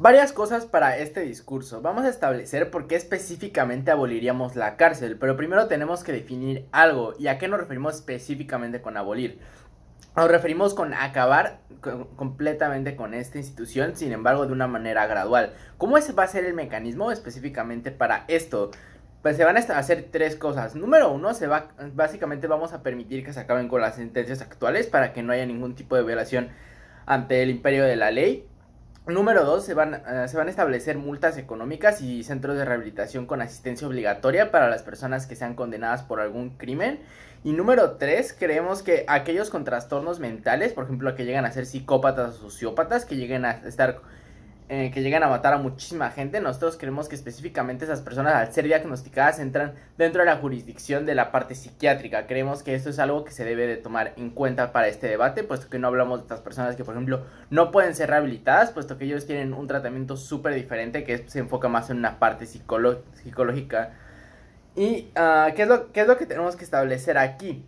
Varias cosas para este discurso. Vamos a establecer por qué específicamente aboliríamos la cárcel, pero primero tenemos que definir algo. ¿Y a qué nos referimos específicamente con abolir? Nos referimos con acabar completamente con esta institución, sin embargo de una manera gradual. ¿Cómo va a ser el mecanismo específicamente para esto? Pues se van a hacer tres cosas. Número uno, básicamente vamos a permitir que se acaben con las sentencias actuales para que no haya ningún tipo de violación ante el imperio de la ley. Número 2, se van a establecer multas económicas y centros de rehabilitación con asistencia obligatoria para las personas que sean condenadas por algún crimen. Y número 3, creemos que aquellos con trastornos mentales, por ejemplo, que llegan a ser psicópatas o sociópatas, que lleguen a estar que llegan a matar a muchísima gente, nosotros creemos que específicamente esas personas, al ser diagnosticadas, entran dentro de la jurisdicción de la parte psiquiátrica. Creemos que esto es algo que se debe de tomar en cuenta para este debate, puesto que no hablamos de estas personas que, por ejemplo, no pueden ser rehabilitadas, puesto que ellos tienen un tratamiento súper diferente que se enfoca más en una parte psicológica. ¿Y qué es lo que tenemos que establecer aquí?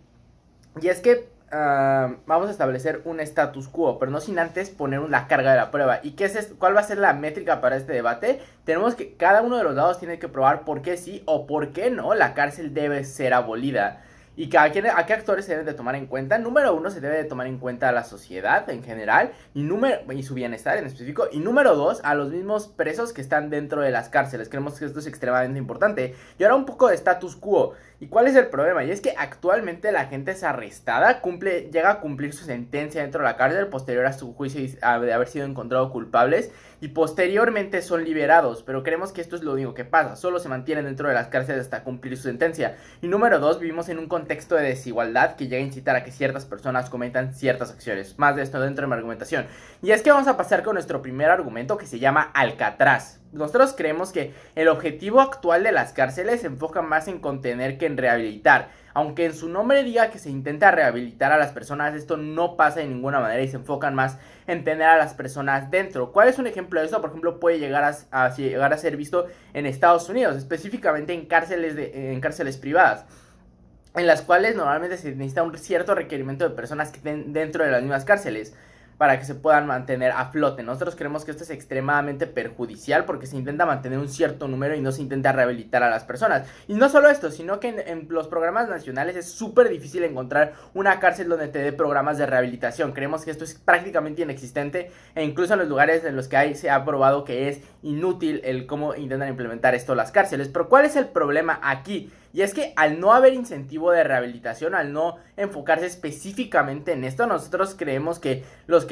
Y es que vamos a establecer un status quo, pero no sin antes poner la carga de la prueba. ¿Y qué es esto? ¿Cuál va a ser la métrica para este debate? Tenemos que cada uno de los lados tiene que probar por qué sí o por qué no la cárcel debe ser abolida. ¿Y a qué actores se deben de tomar en cuenta? Número uno, se debe de tomar en cuenta a la sociedad en general y su bienestar en específico. Y número dos, a los mismos presos que están dentro de las cárceles. Creemos que esto es extremadamente importante. Y ahora un poco de status quo. ¿Y cuál es el problema? Y es que actualmente la gente es arrestada, llega a cumplir su sentencia dentro de la cárcel posterior a su juicio de haber sido encontrados culpables, y posteriormente son liberados, pero creemos que esto es lo único que pasa, solo se mantienen dentro de las cárceles hasta cumplir su sentencia. Y número dos, vivimos en un contexto de desigualdad que llega a incitar a que ciertas personas cometan ciertas acciones. Más de esto dentro de mi argumentación. Y es que vamos a pasar con nuestro primer argumento, que se llama Alcatraz. Nosotros creemos que el objetivo actual de las cárceles se enfoca más en contener que en rehabilitar. Aunque en su nombre diga que se intenta rehabilitar a las personas, esto no pasa de ninguna manera y se enfocan más en tener a las personas dentro. ¿Cuál es un ejemplo de esto? Por ejemplo, puede llegar a ser visto en Estados Unidos, específicamente en cárceles privadas, en las cuales normalmente se necesita un cierto requerimiento de personas que estén dentro de las mismas cárceles para que se puedan mantener a flote. Nosotros creemos que esto es extremadamente perjudicial porque se intenta mantener un cierto número y no se intenta rehabilitar a las personas. Y no solo esto, sino que en los programas nacionales es súper difícil encontrar una cárcel donde te dé programas de rehabilitación. Creemos que esto es prácticamente inexistente, e incluso en los lugares en los que se ha probado que es inútil el cómo intentan implementar esto las cárceles. Pero ¿cuál es el problema aquí? Y es que al no haber incentivo de rehabilitación, al no enfocarse específicamente en esto, nosotros creemos que los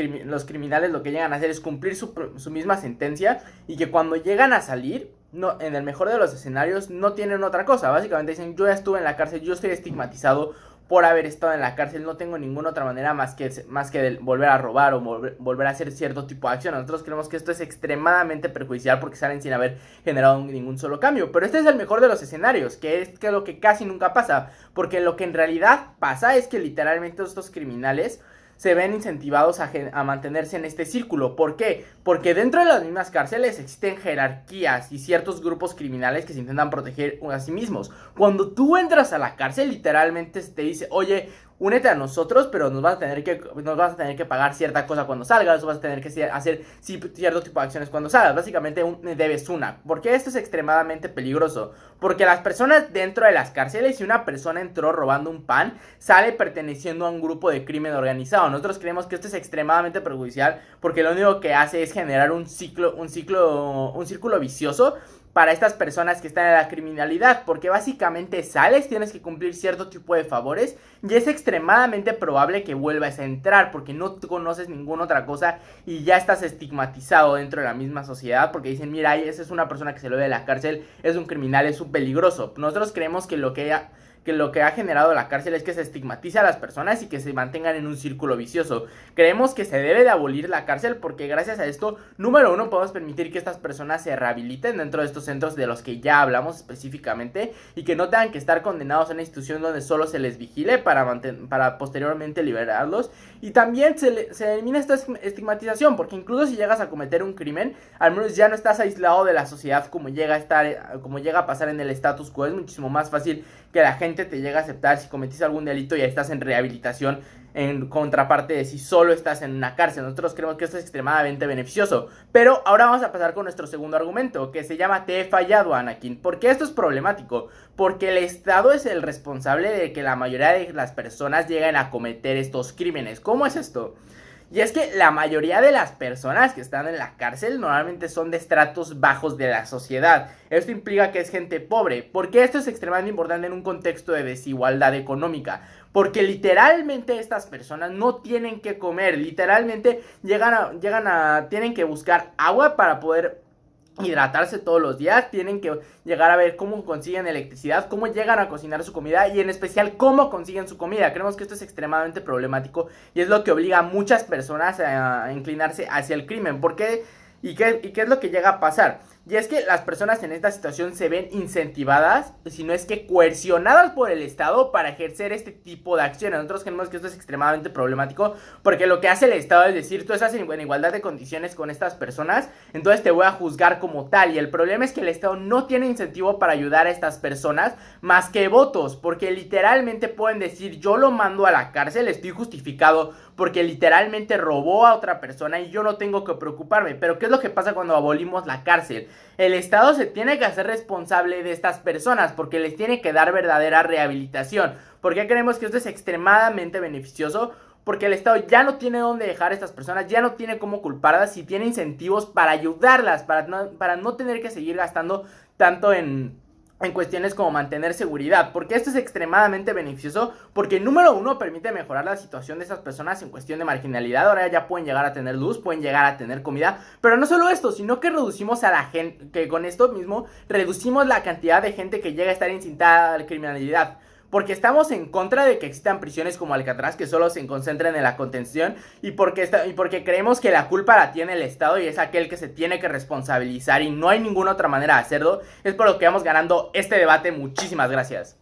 criminales lo que llegan a hacer es cumplir su misma sentencia, y que cuando llegan a salir, no, en el mejor de los escenarios, no tienen otra cosa. Básicamente dicen: yo ya estuve en la cárcel, yo estoy estigmatizado por haber estado en la cárcel, no tengo ninguna otra manera más que volver a robar o volver a hacer cierto tipo de acción. Nosotros creemos que esto es extremadamente perjudicial porque salen sin haber generado ningún solo cambio. Pero este es el mejor de los escenarios, que es lo que casi nunca pasa, porque lo que en realidad pasa es que literalmente estos criminales se ven incentivados a mantenerse en este círculo. ¿Por qué? Porque dentro de las mismas cárceles existen jerarquías y ciertos grupos criminales que se intentan proteger a sí mismos. Cuando tú entras a la cárcel, literalmente te dice: oye, únete a nosotros, pero nos vas a tener que pagar cierta cosa cuando salgas, o vas a tener que hacer cierto tipo de acciones cuando salgas. Básicamente me debes una. ¿Por qué esto es extremadamente peligroso? Porque las personas dentro de las cárceles, si una persona entró robando un pan, sale perteneciendo a un grupo de crimen organizado. Nosotros creemos que esto es extremadamente perjudicial porque lo único que hace es generar un círculo vicioso para estas personas que están en la criminalidad, porque básicamente sales, tienes que cumplir cierto tipo de favores y es extremadamente probable que vuelvas a entrar porque no conoces ninguna otra cosa y ya estás estigmatizado dentro de la misma sociedad porque dicen: mira, esa es una persona que se lo ve de la cárcel, es un criminal, es un peligroso. Nosotros creemos que lo que ha generado la cárcel es que se estigmatice a las personas y que se mantengan en un círculo vicioso. Creemos que se debe de abolir la cárcel porque gracias a esto, número uno, podemos permitir que estas personas se rehabiliten dentro de estos centros de los que ya hablamos específicamente y que no tengan que estar condenados a una institución donde solo se les vigile para posteriormente liberarlos. Y también se elimina esta estigmatización, porque incluso si llegas a cometer un crimen, al menos ya no estás aislado de la sociedad como llega a pasar en el status quo. Es muchísimo más fácil que la gente gente te llega a aceptar si cometiste algún delito y estás en rehabilitación, en contraparte de si solo estás en una cárcel. Nosotros creemos que esto es extremadamente beneficioso. Pero ahora vamos a pasar con nuestro segundo argumento, que se llama te he fallado, Anakin. ¿Por qué esto es problemático? Porque el Estado es el responsable de que la mayoría de las personas lleguen a cometer estos crímenes. ¿Cómo es esto? Y es que la mayoría de las personas que están en la cárcel normalmente son de estratos bajos de la sociedad. Esto implica que es gente pobre. ¿Por qué esto es extremadamente importante en un contexto de desigualdad económica? Porque literalmente estas personas no tienen que comer. Literalmente tienen que buscar agua para poder hidratarse todos los días, tienen que llegar a ver cómo consiguen electricidad, cómo llegan a cocinar su comida y en especial cómo consiguen su comida. Creemos que esto es extremadamente problemático y es lo que obliga a muchas personas a inclinarse hacia el crimen. ¿Por qué? ¿Y qué es lo que llega a pasar? Y es que las personas en esta situación se ven incentivadas, si no es que coercionadas por el Estado para ejercer este tipo de acciones. Nosotros creemos que esto es extremadamente problemático porque lo que hace el Estado es decir, tú estás en igualdad de condiciones con estas personas, entonces te voy a juzgar como tal. Y el problema es que el Estado no tiene incentivo para ayudar a estas personas más que votos, porque literalmente pueden decir, yo lo mando a la cárcel, estoy justificado porque literalmente robó a otra persona y yo no tengo que preocuparme. Pero ¿qué es lo que pasa cuando abolimos la cárcel? El Estado se tiene que hacer responsable de estas personas porque les tiene que dar verdadera rehabilitación. ¿Por qué creemos que esto es extremadamente beneficioso? Porque el Estado ya no tiene dónde dejar a estas personas, ya no tiene cómo culparlas y tiene incentivos para ayudarlas, para no tener que seguir gastando tanto en cuestiones como mantener seguridad. Porque esto es extremadamente beneficioso, porque número uno permite mejorar la situación de esas personas en cuestión de marginalidad. Ahora ya pueden llegar a tener luz, pueden llegar a tener comida, pero no solo esto, sino que reducimos a la gente, que con esto mismo reducimos la cantidad de gente que llega a estar incitada a la criminalidad. Porque estamos en contra de que existan prisiones como Alcatraz que solo se concentren en la contención y porque creemos que la culpa la tiene el Estado y es aquel que se tiene que responsabilizar y no hay ninguna otra manera de hacerlo. Es por lo que vamos ganando este debate. Muchísimas gracias.